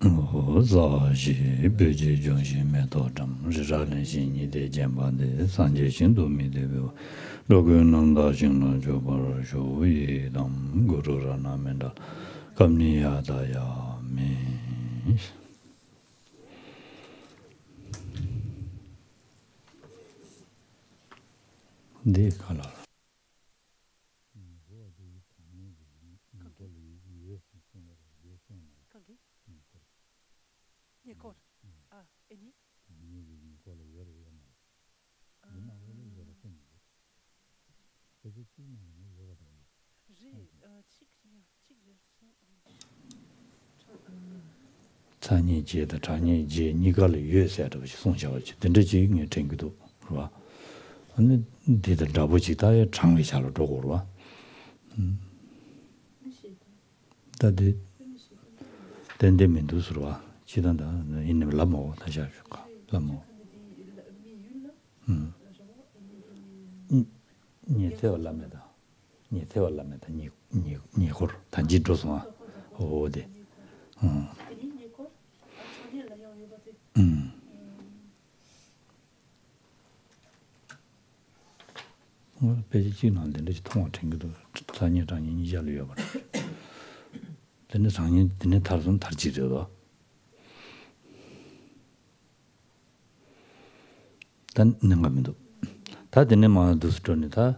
zaji beji jongshi meto jam riralen shini de jemba de sanje shindu mi de logo nanda shingna jobar shoyi dam guru rana menda kamni yada ya me de kala Nicole. Ah, Eni? Tani je的Tani je你个了月赛的送小去，等着去你整个都是吧？那你的找不起，他也长一下了，这个是吧？他的等的民都是吧？其他的那因为拉毛他下去搞拉毛，你才要拉没的，你才要拉没的，你会儿他记住什么？哦的，我北京那的那些通话成个都3年3年你家里要不？真的3年真的他从他记着的，但那个没都，他真的嘛都是真的他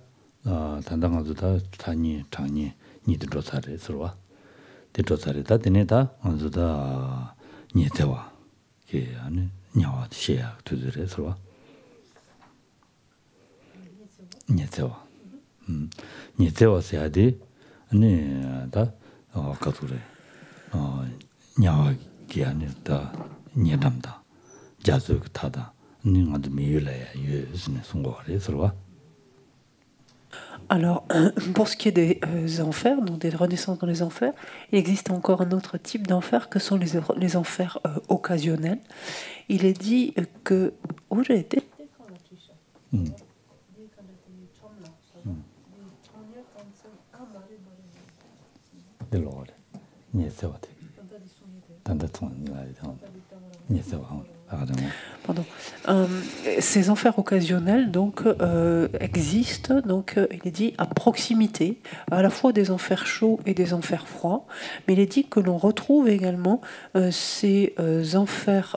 他当时他你常年你的做菜的是吧？的做菜的他真的他是他你在哇，给俺鸟啊些啊对对的是吧？你在哇，你在哇是的，你他告诉的，鸟给俺的你他们的，家族他的，你俺都没有来有是呢送过来是吧？ Alors, pour ce qui est des enfers, donc des renaissances dans les enfers, il existe encore un autre type d'enfer que sont les enfers occasionnels. Il est dit que... Où j'ai été Pardon. Ces enfers occasionnels donc existent, donc il est dit à proximité, à la fois des enfers chauds et des enfers froids, mais il est dit que l'on retrouve également ces enfers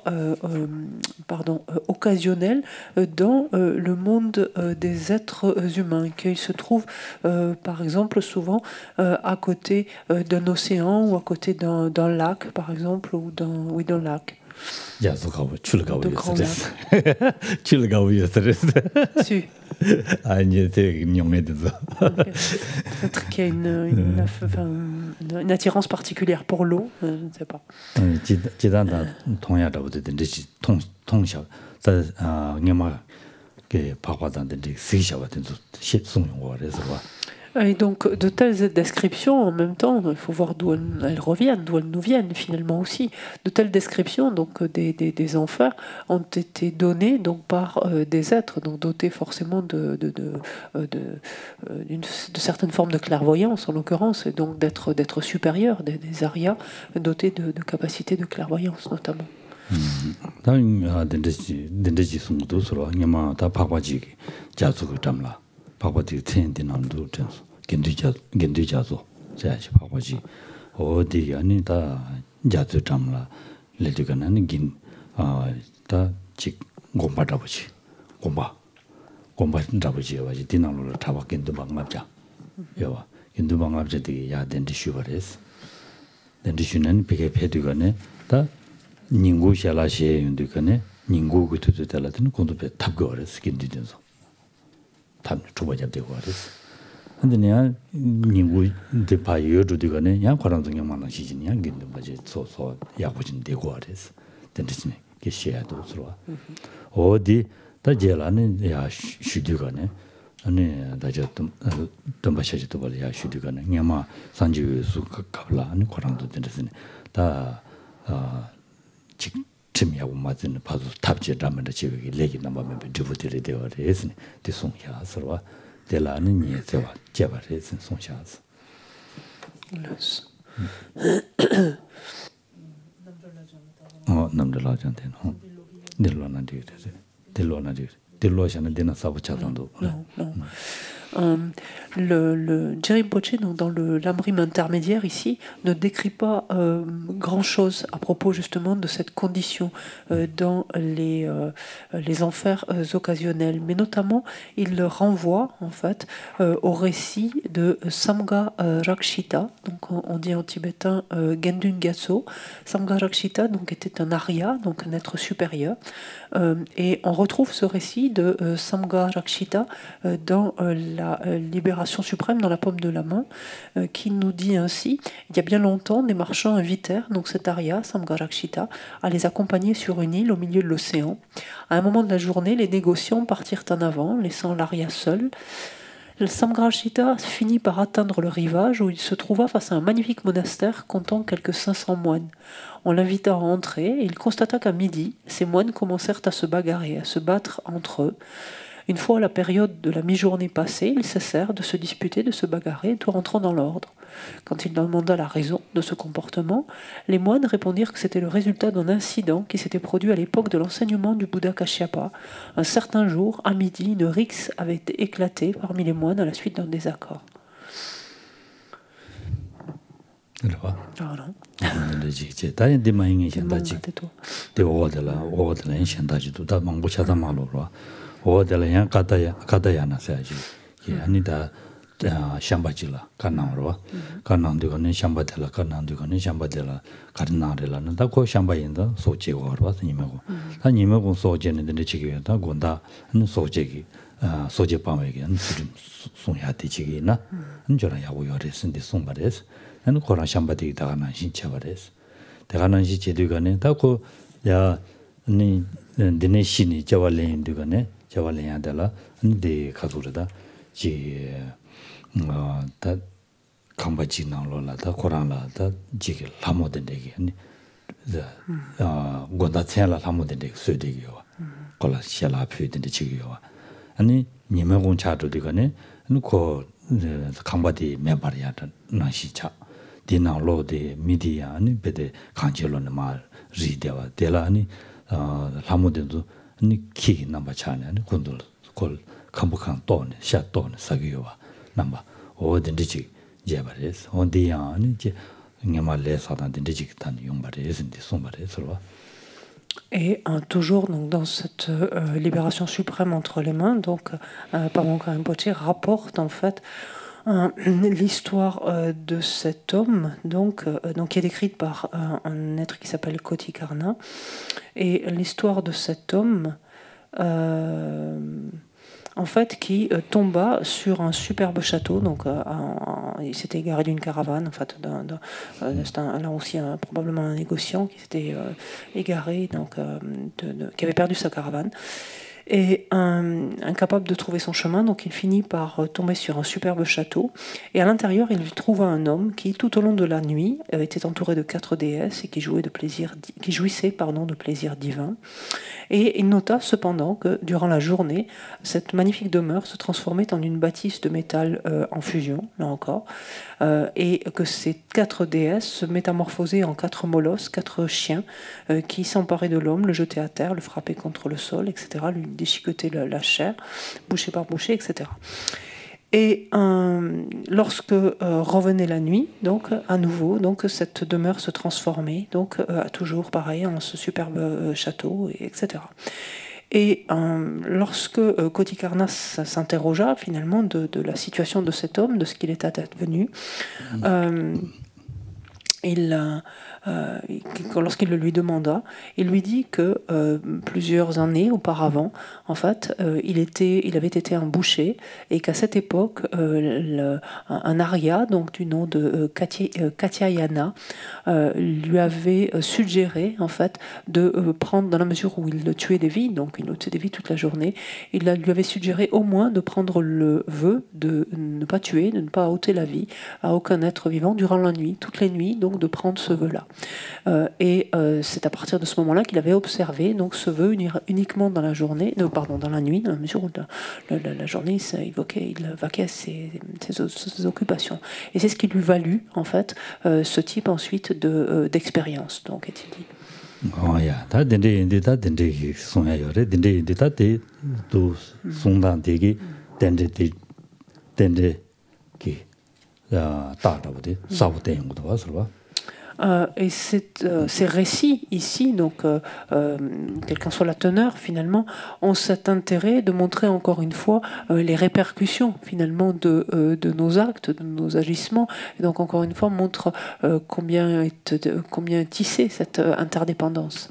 occasionnels dans le monde des êtres humains, qu'ils se trouvent par exemple souvent à côté d'un océan ou à côté d'un lac par exemple, ou d'un lac. De grands lacs. Peut-être qu'il y a une attirance particulière pour l'eau, je ne sais pas. Et donc, de telles descriptions, en même temps, il faut voir d'où elles reviennent, d'où elles nous viennent finalement aussi. De telles descriptions, donc des enfers, ont été données donc par des êtres, donc dotés forcément de certaines formes de clairvoyance, en l'occurrence, et donc d'être supérieurs, des arias dotés de capacités de clairvoyance notamment. gendu jazo jaji papaji odi yani ta jazu tamla le de kana ni gin ta chik gomba dabuji gomba dabuji waji dinalo taba gendu bangabja yawa gendu bangabja de ya den de shubares den de shunan pege pedu gane ta ningu shala she yundu gane ningu gutu tala tin kondu pe tabgores gendu denso tab chubaja de gores 근데 내가 ningu de payo de gane ya kwaranzo nyamana shijin ya gindu baje so yakujin de gores dentisne ke shea do sro odi da jelane ya shudu gane ane da je tum bashaji to bal ya shudu gane nyama sanju su kabla ane kwaranzo dentisne da 직 침이하고 맞는 봐도 탑지 담는다 지역이 레기 남아면 드부들이 되어 있으니 뒤송이야 서로 대라는 예세와 제발에 송샤스 no dello na dello shana dena sabu chatando. Non. Le Jerinpoche, dans le Lamrim intermédiaire ici, ne décrit pas grand-chose à propos justement de cette condition dans les enfers occasionnels, mais notamment il renvoie en fait au récit de Samga Rakshita, donc on dit en tibétain Gendun Gyatso. Samga Rakshita donc était un arya, donc un être supérieur, et on retrouve ce récit de Samga Rakshita dans la libération suprême dans la paume de la main, qui nous dit ainsi: il y a bien longtemps, des marchands invitèrent donc cet arya, Samga Rakshita, à les accompagner sur une île au milieu de l'océan. À un moment de la journée, les négociants partirent en avant, laissant l'arya seul. Le Samga Rakshita finit par atteindre le rivage où il se trouva face à un magnifique monastère comptant quelques 500 moines. On l'invita à entrer et il constata qu'à midi, ces moines commencèrent à se bagarrer, à se battre entre eux. Une fois la période de la mi-journée passée, ils cessèrent de se disputer, de se bagarrer, tout rentrant dans l'ordre. Quand il demanda la raison de ce comportement, les moines répondirent que c'était le résultat d'un incident qui s'était produit à l'époque de l'enseignement du Bouddha Kashyapa. Un certain jour, à midi, une rixe avait éclaté parmi les moines à la suite d'un désaccord. 오들이야 가다야나 사야지. 예, 아니다. 샴바질라 간나로. 간나도가네 샴바텔라 간나도가네 샴바텔라 가르나레라는 다고 샴바인다 소제고 알아서 님하고. 다 님하고 소제는데 지기다 gonda 소제기 소제 방에게 송야 되지기나. 저랑 야고 요레스인데 송바레스. 난 코라 샴바디다가나 신차바레스. 대가는 시제도가네 다고 야 니 디네시니 자발레인도가네 자발레야달라 근데 가도르다 지 다 감바지나로라다 코란라다 지 라모데데기 아니 고다체라 라모데데 스웨데기요 콜라 샬라 퓨데데 지기요 아니 니메곤 차도디가네 코 감바디 메바리야다 나시차 디나로데 미디야 아니 베데 간젤로네 말 리데와 데라니 라모데도 키 넘버 차네 군들 콜 캄부칸 또네 샤 또네 사기요와 넘버 오든지 제바레스 온디야니 제 냐말레사단든지 탄 용바레스인데 송바레스로. Et toujours donc, dans cette libération suprême entre les mains, donc Pabongka Rinpoche rapporte en fait l'histoire de cet homme, donc qui est décrite par un être qui s'appelle Kotikarna. Et l'histoire de cet homme, en fait, qui tomba sur un superbe château. Donc, il s'était égaré d'une caravane. En fait, c'était là aussi probablement un négociant qui s'était égaré, donc qui avait perdu sa caravane. Et incapable de trouver son chemin, donc il finit par tomber sur un superbe château. Et à l'intérieur, il trouva un homme qui, tout au long de la nuit, était entouré de 4 déesses et qui jouissait de plaisir divin. Et il nota cependant que, durant la journée, cette magnifique demeure se transformait en une bâtisse de métal en fusion, là encore, et que ces 4 déesses se métamorphosaient en 4 molosses, 4 chiens, qui s'emparaient de l'homme, le jetaient à terre, le frappaient contre le sol, etc., lui déchiquetaient la chair, bouchée par bouchée, etc. Et lorsque revenait la nuit, donc à nouveau, donc cette demeure se transformait, donc toujours pareil en ce superbe château, etc. Et lorsque Kotikarna s'interrogea finalement de la situation de cet homme, de ce qu'il était advenu, lorsqu'il le lui demanda, il lui dit que plusieurs années auparavant, en fait, il avait été un boucher et qu'à cette époque, un arya, donc du nom de Katyayana, lui avait suggéré, en fait, de prendre, dans la mesure où il tuait des vies, donc il tuait des vies toute la journée, il lui avait suggéré au moins de prendre le vœu de ne pas tuer, de ne pas ôter la vie à aucun être vivant durant la nuit, toutes les nuits, donc de prendre ce vœu-là. Et c'est à partir de ce moment-là qu'il avait observé donc ce vœu uniquement dans la journée, dans la nuit, dans la mesure où la journée il vaquait à ses occupations. Et c'est ce qui lui valut en fait ce type ensuite d'expérience. Donc, est-il dit. 야, 다 덴데 송야 요래. 덴데 다데 또 송단 되게 덴데 기 따라보데 사부대 연구도 와서 봐. Et ces récits ici, donc, quelle qu'en soit la teneur, finalement, ont cet intérêt de montrer encore une fois les répercussions finalement de nos actes, de nos agissements, et donc encore une fois montre combien est tissée cette interdépendance.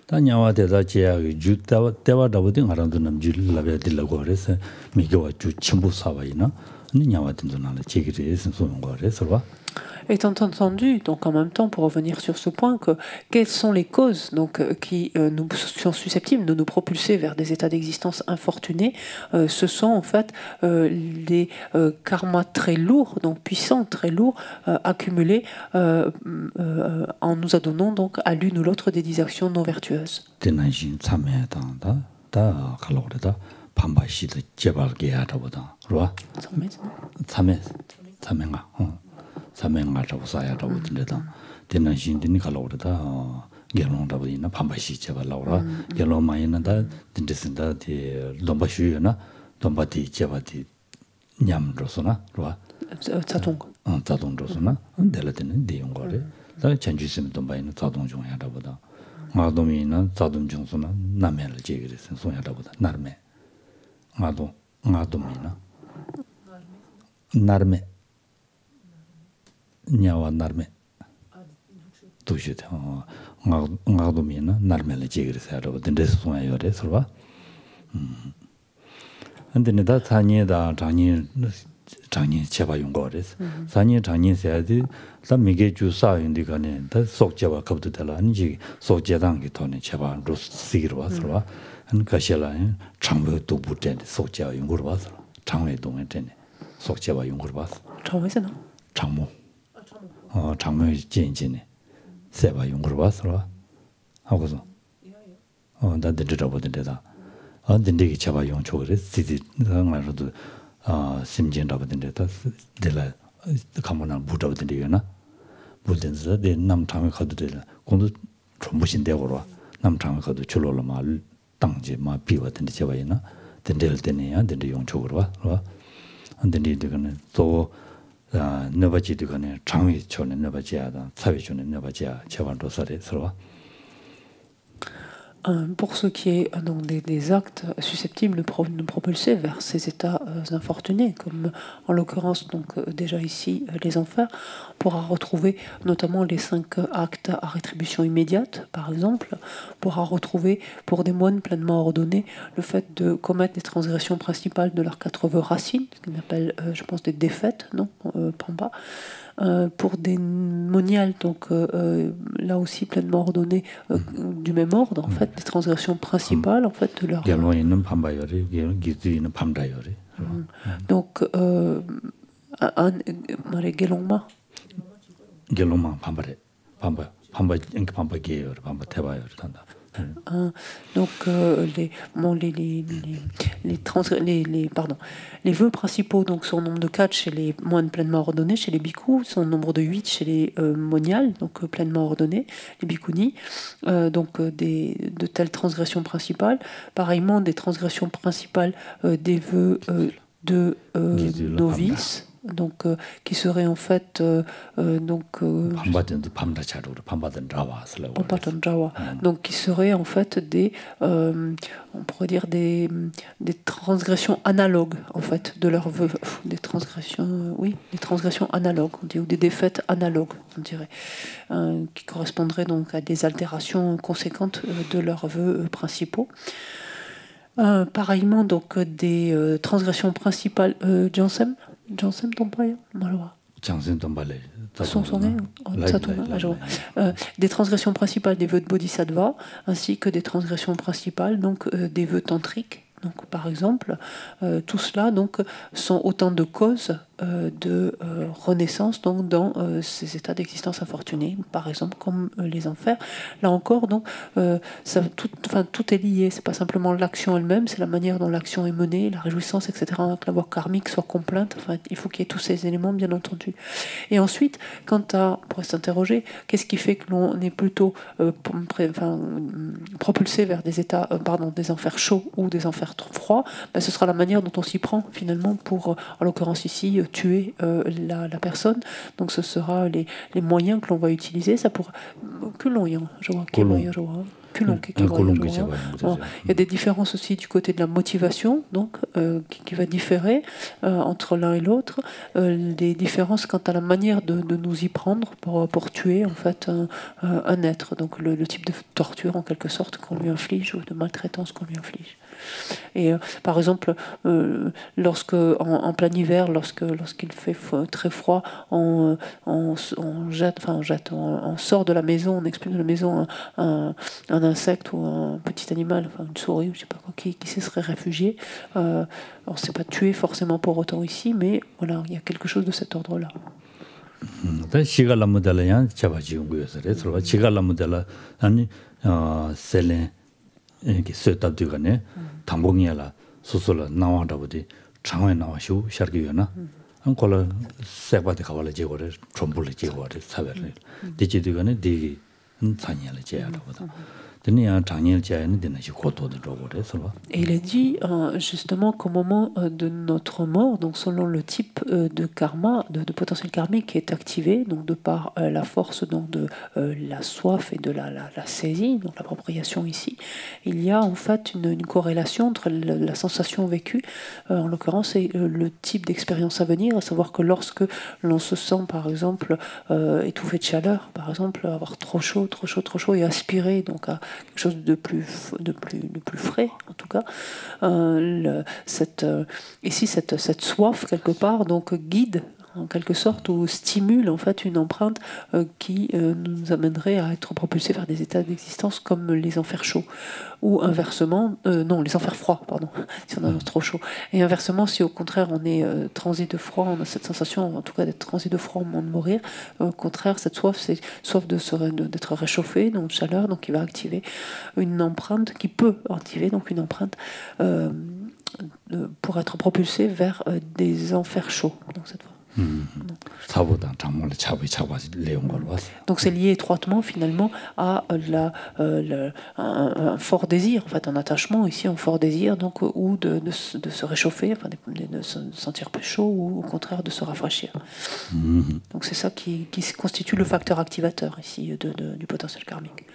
다냐와 대다 제약이 주다와 대화다보든 알아두는 줄 라베딜라고 그래서 미교와 주 친부 사와이나 냐와 된도나는 제기를 소용 거래서 봐. Étant entendu, donc en même temps, pour revenir sur ce point, que quelles sont les causes donc, qui nous sont susceptibles de nous propulser vers des états d'existence infortunés, ce sont en fait les karmas très lourds, donc puissants, très lourds, accumulés en nous adonnant donc à l'une ou l'autre des 10 actions non vertueuses. 사명하라고 사야라고 된다. 되는 신들이 갈라오르다. 결론다보이나 반바시 제발라오라. 결론마이나다 된데선다 디 dom바슈요나 dom바디 제바디 냠로서나 로아. 자동. 자동로서나 될라되는 내용 거래. 다 전주심 dom바이나 자동 중요하다보다. 마도미나 자동 중소나 남해를 제기해서 소야다보다. 나르메. 마도미나 나르메 냐와 나르메 도시대 나도미나 나르메를 제거해서 된데서 송아요래 서로 근데 다 사니에다 장니 제바 용거래서 사니 장니 세야지 다 미게 주사인데 간에 다 속제와 겁도 달라 아니지 속제당기 돈에 제바로 쓰기로 와서 한 가시라 장부 도부대 속제와 용거로 와서 장외 동에 되네 속제와 용거로 와서 장외에서는 장모 장모 진진네 세바 용거로 와서 하고서 나한테 들어보던데다 안된데기 제바 용 초그래 시디 상말로도 심진다보던데다 데라 가면은 부다보던데요나 부든서 데 남탕에 가도 되라 공도 전부신대고로 남탕에 가도 줄로로 말 당지 마 비워던데 제바이나 된될 때네야 된데 용 초그로 와 안된데 되거는 또 너바지 되거는 장위 초는 너바지야다 사회 초는 너바지야 제반도 살에 서로 Pour ce qui est donc des actes susceptibles de nous propulser vers ces états infortunés, comme en l'occurrence donc déjà ici les enfers, on pourra retrouver notamment les 5 actes à rétribution immédiate, par exemple, on pourra retrouver pour des moines pleinement ordonnés le fait de commettre des transgressions principales de leurs 4 vœux racines, ce qu'on appelle, je pense, des défaites, non, Pamba. Pour des moniales, donc là aussi pleinement ordonnées du même ordre, en fait, des transgressions principales, en fait, de leur... Donc, Gelongma. Gelongma, donc les vœux principaux donc sont au nombre de 4 chez les moines pleinement ordonnés, chez les bhikkhus, sont au nombre de 8 chez les moniales, donc pleinement ordonnés, les bhikkhunis, donc de telles transgressions principales. Pareillement, des transgressions principales des vœux de novices. Donc qui serait en fait donc qui serait en fait des on pourrait dire des transgressions analogues en fait de leurs vœux, des transgressions des transgressions analogues on dit, ou des défaites analogues on dirait qui correspondraient donc à des altérations conséquentes de leurs vœux principaux. Pareillement donc des transgressions principales Jansem Tompaya Malwa. Des transgressions principales des vœux de Bodhisattva, ainsi que des transgressions principales donc des vœux tantriques. Donc, par exemple, tout cela donc sont autant de causes de renaissance donc dans ces états d'existence infortunée, par exemple comme les enfers. Là encore, donc, tout est lié. C'est pas simplement l'action elle-même, c'est la manière dont l'action est menée, la réjouissance, etc. Que la voie karmique soit complainte. Enfin, il faut qu'il y ait tous ces éléments, bien entendu. Et ensuite, quant à, on pourrait s'interroger, qu'est-ce qui fait que l'on est plutôt propulsé vers des états, des enfers chauds ou des enfers froids? Ben, ce sera la manière dont on s'y prend finalement pour, en l'occurrence ici, tuer la personne. Donc ce sera les moyens que l'on va utiliser. Ça pour que l'on y a, je vois, il y a des différences aussi du côté de la motivation, donc qui va différer entre l'un et l'autre. Des différences quant à la manière de nous y prendre pour tuer en fait un être. Donc le type de torture en quelque sorte qu'on lui inflige ou de maltraitance qu'on lui inflige. Et par exemple, lorsque en plein hiver, lorsqu'il fait très froid, on sort de la maison, on expulse de la maison un insecte ou un petit animal, enfin une souris ou je sais pas quoi, qui se serait réfugié. On ne s'est pas tué forcément pour autant ici, mais voilà, il y a quelque chose de cet ordre-là. 이게 쇠답들가네 담봉이야라 소소라 나와다보디 장외 나와쇼 샤르기요나 안콜라 세바데 가발레 제거를 전부를 제거를 사별을 디지디가네 디기 산이야라 제야라보다 Et il a dit justement qu'au moment de notre mort, donc selon le type de karma, de potentiel karmique qui est activé, donc de par la force donc de la soif et de la saisie, donc l'appropriation ici, il y a en fait une corrélation entre la sensation vécue, en l'occurrence, et le type d'expérience à venir, à savoir que lorsque l'on se sent par exemple étouffé de chaleur, par exemple avoir trop chaud et aspirer donc à quelque chose de plus frais, en tout cas. Ici, cette soif, quelque part, donc guide, en quelque sorte, ou stimule en fait une empreinte qui nous amènerait à être propulsés vers des états d'existence comme les enfers chauds. Ou inversement, non, les enfers froids, pardon, si on a trop chaud. Et inversement, si au contraire on est transi de froid, on a cette sensation, en tout cas d'être transi de froid au moment de mourir, au contraire, cette soif, c'est soif d'être réchauffé, donc de chaleur, donc qui va activer une empreinte, qui peut activer donc une empreinte pour être propulsé vers des enfers chauds, donc cette fois. Donc c'est lié étroitement finalement à un fort désir, en fait un attachement ici, un fort désir, donc ou de se réchauffer, enfin de se sentir plus chaud ou au contraire de se rafraîchir. Donc c'est ça qui constitue le facteur activateur ici du potentiel karmique.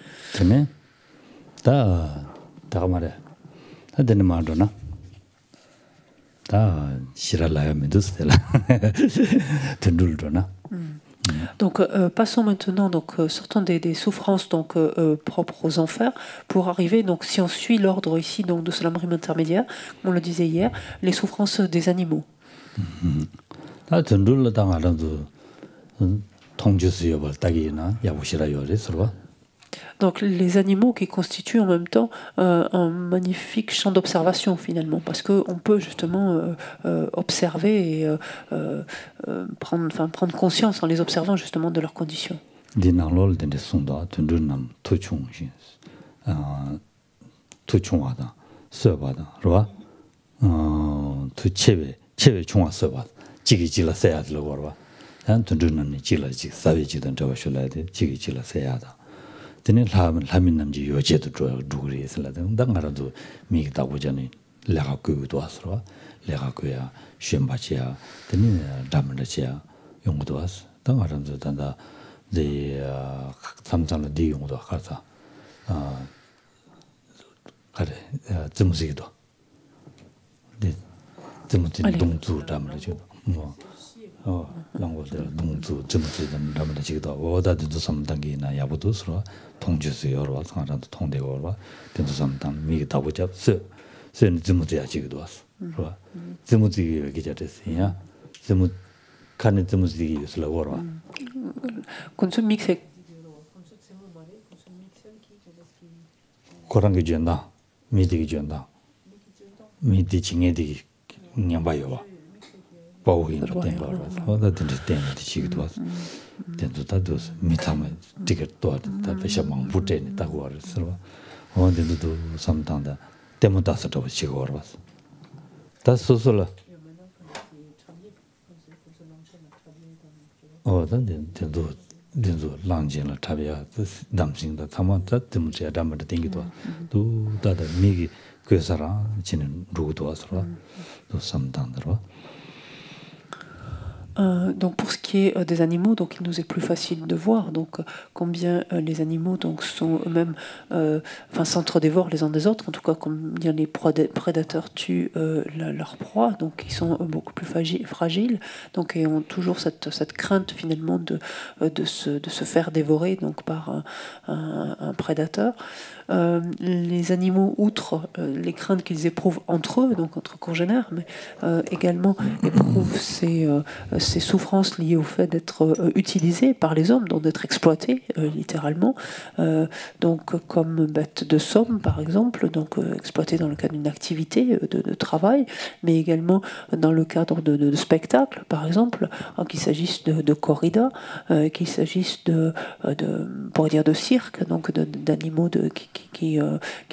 Donc passons maintenant, donc sortons des souffrances donc propres aux enfers pour arriver, donc si on suit l'ordre ici donc de ce lamrim intermédiaire, on le disait hier, les souffrances des animaux. Donc les animaux qui constituent en même temps un magnifique champ d'observation finalement, parce qu'on peut justement observer et prendre conscience en les observant justement de leurs conditions. Tene lamin namji yoje to dugri isla dangara도 mi tabujani lega ku do asro lega ku ya shembachiya tene damrachiya 용도 왔어 당가람도 단다 제 삼장의 네 용도 가서 그래 점수기도 네 점수 동주 담라죠 랑고들 동주 점수 담라지기도 어다도 삼단기나 야부도 서로 통주수 여러 상하도 통되고 와 변수 삼단 미기 다 보잡스 sen 점수야 지기도 왔어 그래 점수기 얘기자 됐어요 점수 칸에 점수기 있으려 와 consume mixé 그런 게 된다 미디기 된다 미디 징에디 냥바요 보고인 된 거라서 어떤 때 지기도 와서 된도 다도 미타면 되게 또 다시 망부제니 다고 그래서 어딘도 삼당다 때문 다서도 지고 와서 다 소소라 된도 랑진을 타비야 남신다 타만다 때문에 담아도 땡기도 또 다다 미기 그 사람 지는 누구도 와서 또 삼당들어. Donc pour ce qui est des animaux, donc il nous est plus facile de voir donc combien les animaux donc sont eux-mêmes, s'entre-dévorent les uns des autres. En tout cas, combien les prédateurs tuent leur proie. Donc ils sont beaucoup plus fragiles. Donc et ont toujours cette crainte finalement de se faire dévorer donc par un prédateur. Les animaux, outre les craintes qu'ils éprouvent entre eux, donc entre congénères, mais également éprouvent ces souffrances liées au fait d'être utilisés par les hommes, donc d'être exploités littéralement, donc comme bêtes de somme par exemple, donc exploités dans le cadre d'une activité de travail, mais également dans le cadre de spectacles par exemple, qu'il s'agisse de corrida, qu'il s'agisse pour dire de cirque, donc d'animaux qui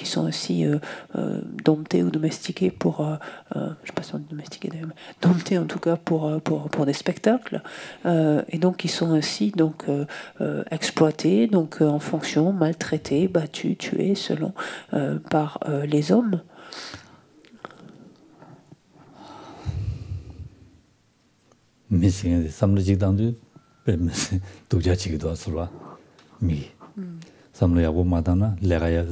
sont aussi domptés ou domestiqués pour, je ne sais pas si on dit domestiqués d'ailleurs, mais domptés en tout cas pour des spectacles, et donc ils sont ainsi donc exploités, donc en fonction, maltraités, battus, tués selon par les hommes. 미싱의 삼르직당도 빼면서 도자치기도 하서라 미 삼르야고 마다나 내가야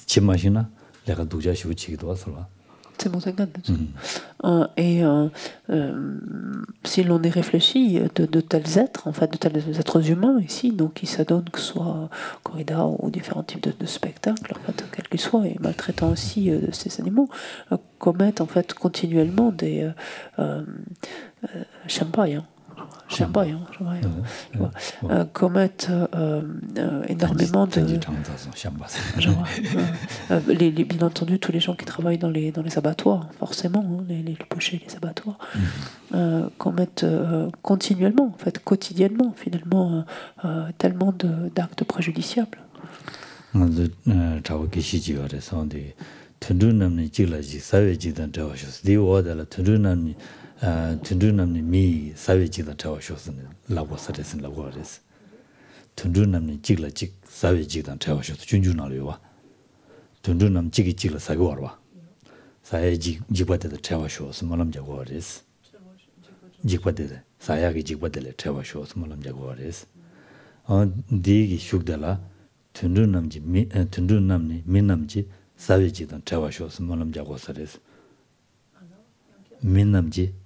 치마시나 내가 도자시고 치기도 하서라. C'est bon, ça gagne. Et si l'on y réfléchit, de tels êtres, en fait, de tels êtres humains ici, donc qui s'adonnent, que ce soit corrida ou différents types de spectacles, en fait, quels qu'ils soient, et maltraitant aussi ces animaux, commettent en fait continuellement des commettent énormément de... bien entendu, tous les gens qui travaillent dans les abattoirs, forcément, hein, les pochers, les abattoirs, commettent continuellement, en fait, quotidiennement, finalement, tellement d'actes préjudiciables. 튼두남니 미 사회지다 태워셔서 라고서레슨 라고레스 튼두남니 찍라찍 사회지다 태워셔서 준준하려와 튼두남 찍이찍라 사고와 사회지 지바데다 태워셔서 말람자고레스 지바데다 사야기 지바데레 태워셔서 말람자고레스 디기 슈크달라 튼두남지 미 튼두남니 미남지 사회지다 태워셔서 말람자고서레스 민남지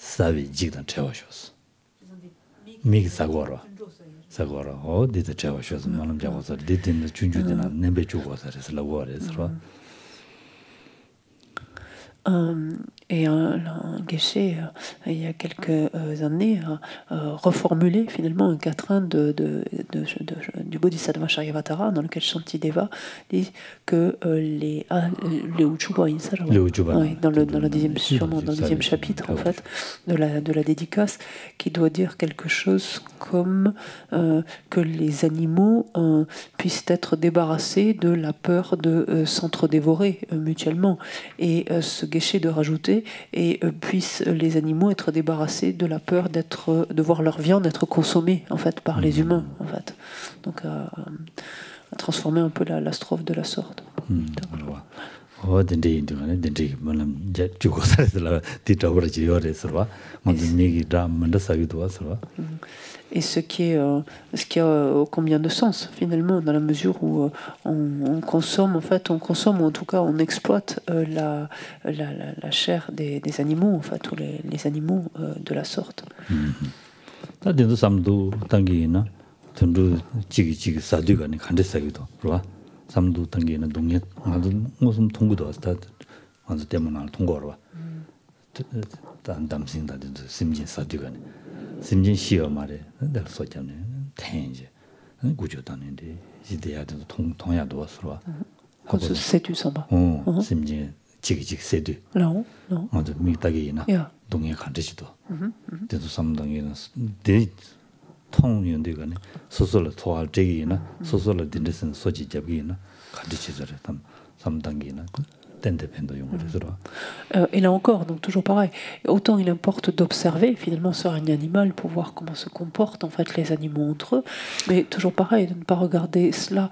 사위 지단 채워셔서 미기 사고라 어디다 채워셔서 말람 잡아서 디딘의 준주되나 내배 주고서 그래서 라고래서 Et un guéché, il y a quelques années, a reformulé finalement un quatrain du Bodhisattva Charyavatara, dans lequel Shantideva dit que les Uchuba, dans le dixième chapitre en fait, de la dédicace, qui doit dire quelque chose comme que les animaux puissent être débarrassés de la peur de s'entre-dévorer mutuellement. Et ce guéché de rajouter et puissent les animaux être débarrassés de la peur de voir leur viande être consommée en fait par les humains en fait. Donc à transformer un peu la strophe de la sorte. Et ce qui a combien de sens finalement, dans la mesure où on consomme en fait, ou en tout cas on exploite la chair des animaux en fait, ou les animaux de la sorte. 삼도 단계는 동네 아주 무슨 통구도 왔다 완전 때문에 통과로 와 담담신다도 심진 사두가네 심진 시어 말에 내가 소잖네 텐제 구조다는데 이데야도 통야도 왔어 와 c'est du samba. 심진 지기직 세드. non. 아주 미딱이나 야. 동해 간지도. 대도 삼당이나 대 통연대가네. 소설을 토할 적이나 소설을 딘데선 소지 잡기나 간지지를 담 삼당이나 Et là encore, donc toujours pareil, autant il importe d'observer finalement ce règne animal pour voir comment se comportent en fait les animaux entre eux, mais toujours pareil, de ne pas regarder cela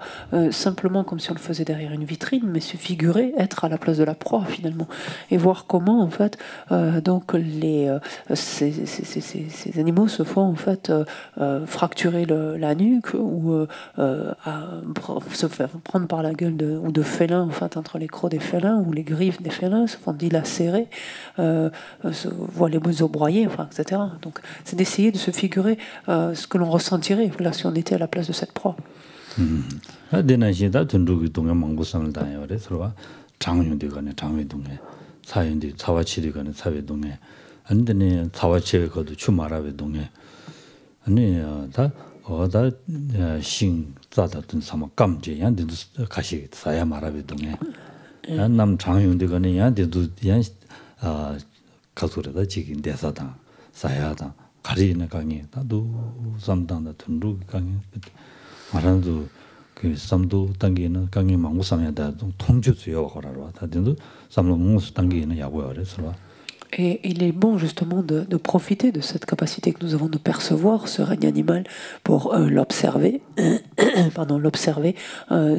simplement comme si on le faisait derrière une vitrine, mais se figurer, être à la place de la proie finalement, et voir comment en fait donc ces animaux se font en fait fracturer la nuque ou se faire prendre par la gueule ou de félins en fait entre les crocs des félins, où les griffes des félins se font dilacérer, se voient les museaux broyés, enfin, etc. Donc c'est d'essayer de se figurer ce que l'on ressentirait voilà, si on était à la place de cette proie. 남 장용되거는 야데도 야 가소래다 지긴 대사다 사야다 가리나 강에 나도 삼당다 둔루 강에 말한도 그 삼도 단계는 강에 망고 삼야다 통주수요 거라로 다든도 삼로 무스 단계는 야고요 그래서 Et il est bon justement de profiter de cette capacité que nous avons de percevoir ce règne animal pour l'observer,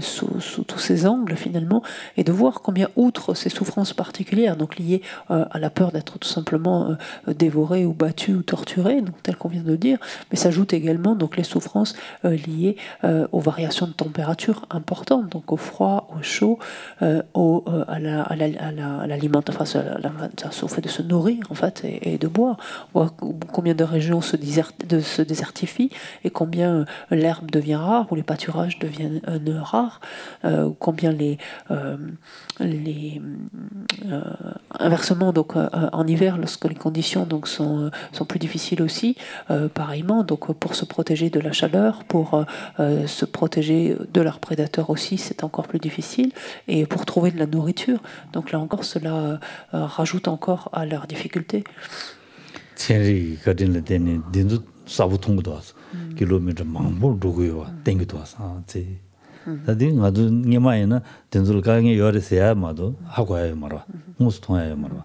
sous tous ses angles finalement, et de voir combien outre ces souffrances particulières, donc liées à la peur d'être tout simplement dévoré ou battu ou torturé, donc tel qu'on vient de le dire, mais s'ajoutent également donc les souffrances liées aux variations de température importantes, donc au froid, au chaud, à l'alimentation, au fait de se nourrir en fait et de boire. On voit combien de régions se désertifient et combien l'herbe devient rare ou les pâturages deviennent rares, combien inversement donc en hiver lorsque les conditions donc sont plus difficiles aussi, pareillement donc pour se protéger de la chaleur, pour se protéger de leurs prédateurs aussi, c'est encore plus difficile, et pour trouver de la nourriture. Donc là encore, cela rajoute encore à leurs difficultés. kilomètre mambo dogoyo 땡기도 와서 제 다들 나도 니마에나 된줄 가게 요래서야 마도 하고 와요 말아 무슨 통해요 말아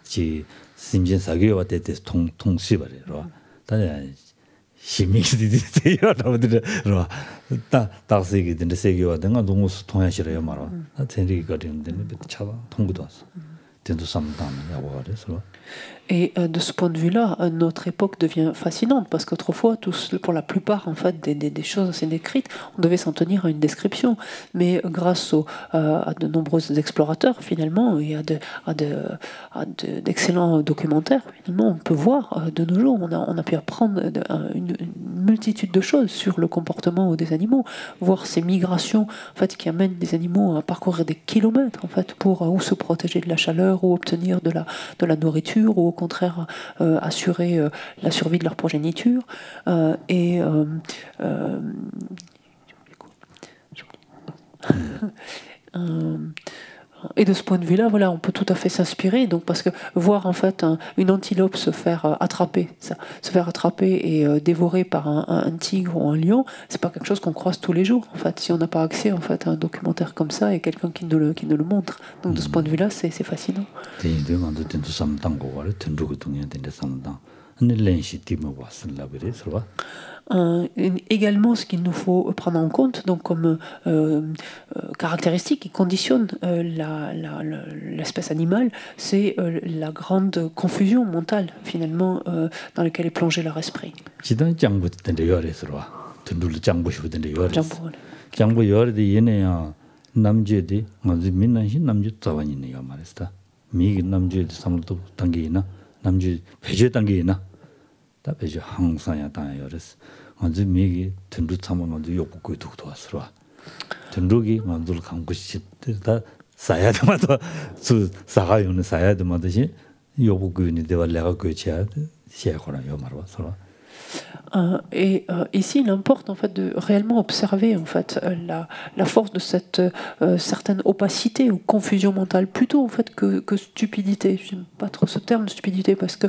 지 심진 사기와 때때 통시버려 다들 심미들이 돼요 여러분들 다 다스이게 된데 세계와 내가 너무 통하시래요 말아 나 전리가 되는데 차가 통구도 왔어 된도 삼담 야고 그래서 Et de ce point de vue-là, notre époque devient fascinante parce qu'autrefois, pour la plupart en fait, des choses assez décrites, on devait s'en tenir à une description. Mais grâce à de nombreux explorateurs, finalement, et à d'excellents documentaires, finalement, on peut voir de nos jours, on a pu apprendre une multitude de choses sur le comportement des animaux, voir ces migrations en fait, qui amènent des animaux à parcourir des kilomètres en fait, pour ou se protéger de la chaleur ou obtenir de la nourriture ou au contraire assurer la survie de leur progéniture et de ce point de vue-là, voilà, on peut tout à fait s'inspirer. Donc, parce que voir en fait une antilope se faire attraper et dévorer par un tigre ou un lion, c'est pas quelque chose qu'on croise tous les jours. En fait, si on n'a pas accès en fait à un documentaire comme ça et quelqu'un qui nous le montre, donc de ce point de vue-là, c'est fascinant. Également, ce qu'il nous faut prendre en compte, donc comme caractéristique qui conditionne l'espèce animale, c'est la grande confusion mentale finalement dans laquelle est plongé leur esprit. 답해줘 항상야 다요레스 먼저 미기 든두 참은 먼저 욕고 독도 왔어. 든두기 먼저 강구시다 사야도마도 수 사가요는 사야도마듯이 욕고니 되와 내가 그치야 시야거나 요 말어 서로 Ici, il importe en fait de réellement observer en fait la force de cette certaine opacité ou confusion mentale, plutôt en fait que stupidité. Je n'aime pas trop ce terme de stupidité parce que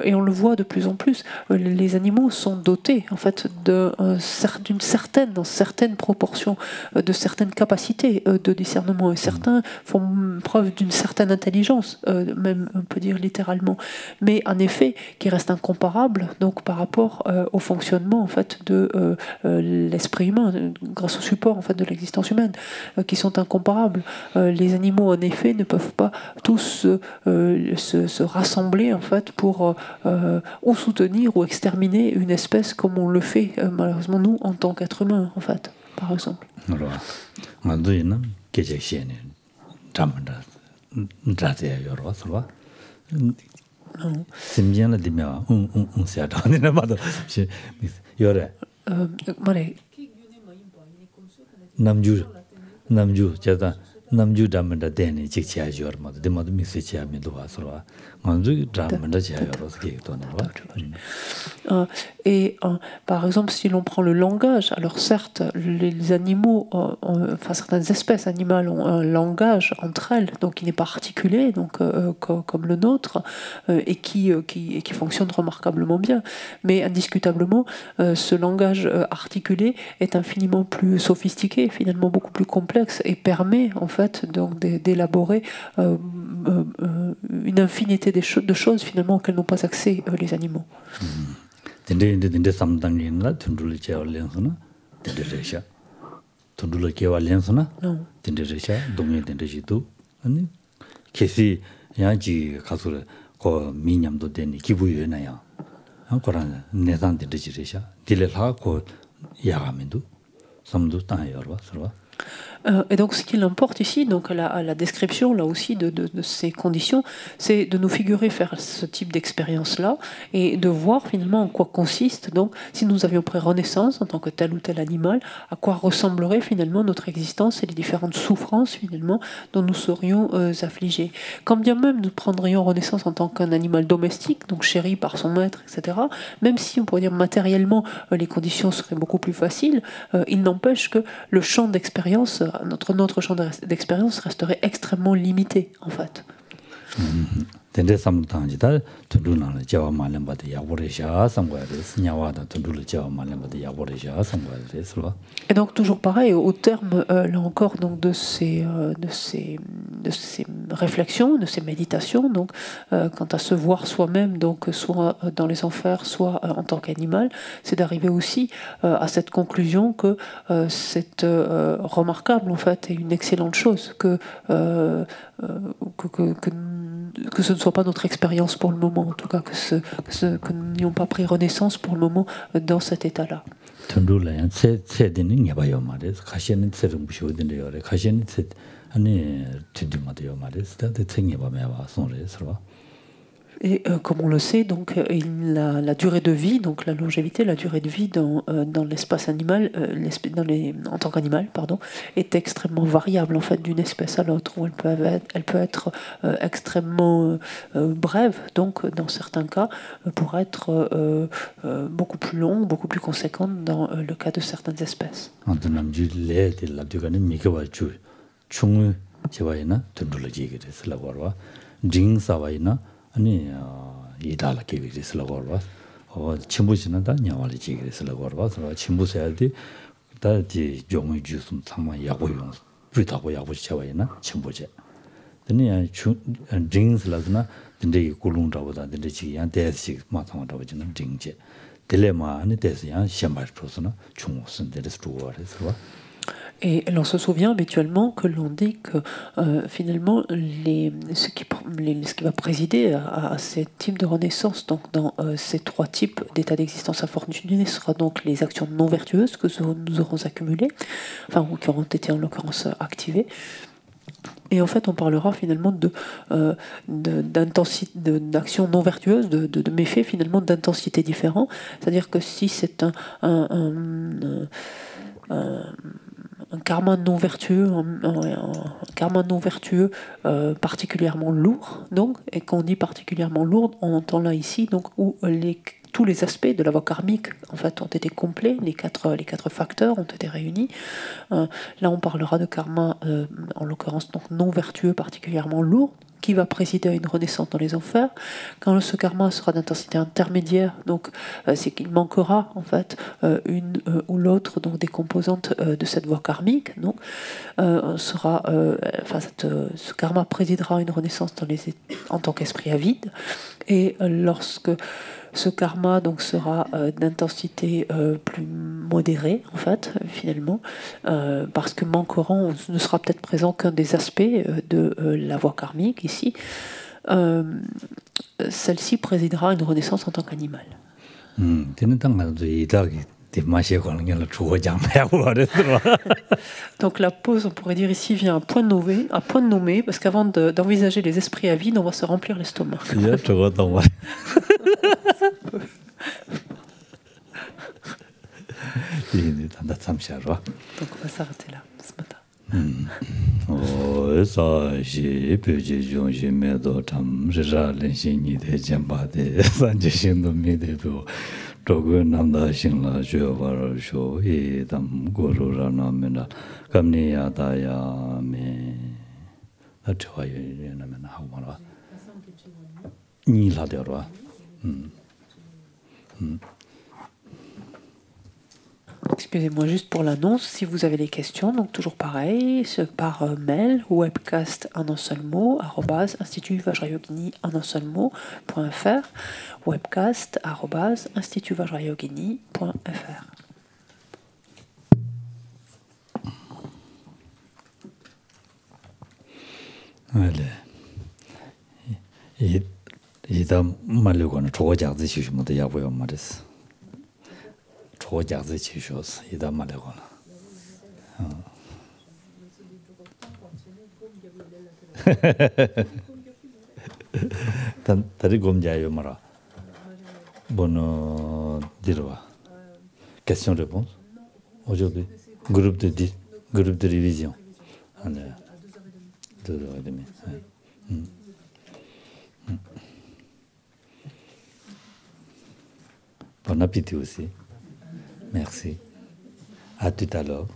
et on le voit de plus en plus, les animaux sont dotés en fait d'une certaine, dans certaines proportions, de certaines capacités de discernement, et certains font preuve d'une certaine intelligence, même on peut dire littéralement, mais en effet qui reste incomparable donc par rapport au fonctionnement en fait de l'esprit humain grâce au support en fait de l'existence humaine, qui sont incomparables. Les animaux en effet ne peuvent pas tous se rassembler en fait pour ou soutenir ou exterminer une espèce comme on le fait malheureusement nous en tant qu'êtres humains en fait, par exemple. 남주 담는다 되네 직치야 줘마 데마도 미세치야 미도와 서로 먼저 담는다 지야로서 계획도는 Et par exemple, si l'on prend le langage, alors certes, les animaux, enfin certaines espèces animales ont un langage entre elles, donc qui n'est pas articulé, donc comme le nôtre, et qui fonctionne remarquablement bien. Mais indiscutablement, ce langage articulé est infiniment plus sophistiqué, finalement beaucoup plus complexe, et permet en fait donc d'élaborer une infinité de choses finalement auxquelles n'ont pas accès les animaux. 근데 삼당이나 둔둘이 제얼len스나 데데레샤 둔둘이 개월len스나 데데레샤 동네 데데지도 아니 계시 야지 가서 거 미냠도 되니 기부유나야 그러나 내산 데데지레샤 딜레하 고 야가면도 삼도 땅여러 서로. Et donc, ce qu'il importe ici, donc la description là aussi de ces conditions, c'est de nous figurer faire ce type d'expérience-là et de voir finalement en quoi consiste. Donc, si nous avions pris renaissance en tant que tel ou tel animal, à quoi ressemblerait finalement notre existence et les différentes souffrances finalement dont nous serions affligés. Quand bien même nous prendrions renaissance en tant qu'un animal domestique, donc chéri par son maître, etc. Même si on pourrait dire matériellement les conditions seraient beaucoup plus faciles, il n'empêche que le champ d'expérience notre champ d'expérience resterait extrêmement limité, en fait. 근데 삼당지다 둔두나는 제와 말렘바데 야보레샤 상과레스 냐와다 둔두르 제와 말렘바데 야보레샤 상과레스. Et donc toujours pareil au terme là encore donc de ces réflexions, de ces méditations, donc quant à se voir soi-même, donc soit dans les enfers, soit en tant qu'animal, c'est d'arriver aussi à cette conclusion que c'est remarquable en fait et une excellente chose que ce ne soit pas notre expérience pour le moment, en tout cas que nous n'ayons pas pris renaissance pour le moment dans cet état-là. Et comme on le sait, donc la durée de vie, donc la longévité, la durée de vie dans l'espace animal, en tant qu'animal, pardon, est extrêmement variable en fait d'une espèce à l'autre. Elle peut être extrêmement brève, donc dans certains cas, pour être beaucoup plus longue, beaucoup plus conséquente dans le cas de certaines espèces. 아니 이달라 계획했을 거라. 침부지나다 냐와리 계획했을 거라. 그래서 침부세야지 다지 용의 주스 상만 야고용. 불타고 야고 쳐와이나 침부제. 근데 징스라즈나 근데 고lun다보다 근데 지양 대시 마상하다고 지는 징제. 딜레마 아니 대시양 셴바르토스나 중우선데스 두어레스와. Et l'on se souvient habituellement que l'on dit que finalement ce qui va présider à ces types de renaissance, donc dans ces trois types d'états d'existence infortunés, sera donc les actions non vertueuses que nous aurons accumulées, enfin ou qui auront été en l'occurrence activées. Et en fait, on parlera finalement d'actions non vertueuses, de méfaits finalement d'intensité différents. C'est-à-dire que si c'est un karma non vertueux, particulièrement lourd, donc, et quand on dit particulièrement lourd, on entend là ici, donc où tous les aspects de la voie karmique en fait ont été complets, les quatre facteurs ont été réunis. Là, on parlera de karma, en l'occurrence donc non vertueux, particulièrement lourd, qui va présider à une renaissance dans les enfers. Quand ce karma sera d'intensité intermédiaire, donc c'est qu'il manquera en fait une ou l'autre donc des composantes de cette voie karmique. Donc ce karma présidera à une renaissance en tant qu'esprit avide. Et lorsque ce karma donc sera d'intensité plus modérée en fait finalement parce que manqueront ne sera peut-être présent qu'un des aspects de la voie karmique ici. Celle-ci présidera à une renaissance en tant qu'animal. Donc la pause, on pourrait dire ici, vient à point nommé, parce qu'avant d'envisager les esprits à vide, on va se remplir l'estomac. Donc on va s'arrêter là ce matin. Excusez-moi juste pour l'annonce, si vous avez des questions, donc toujours pareil, par mail, webcast en un seul mot, @institutvajrayogini en un seul mot.fr, webcast @institutvajrayogini.fr. Allez. 이다 말려고는 조작지 시시모도 야고요 말했어. 조작지 시시었어. 이다 말려고는. 다리 곰자요 말아. Bon, dis-le. Question-réponse. Aujourd'hui, groupe de révision. Allez. 2h30. Bon appétit aussi. Merci. À tout à l'heure.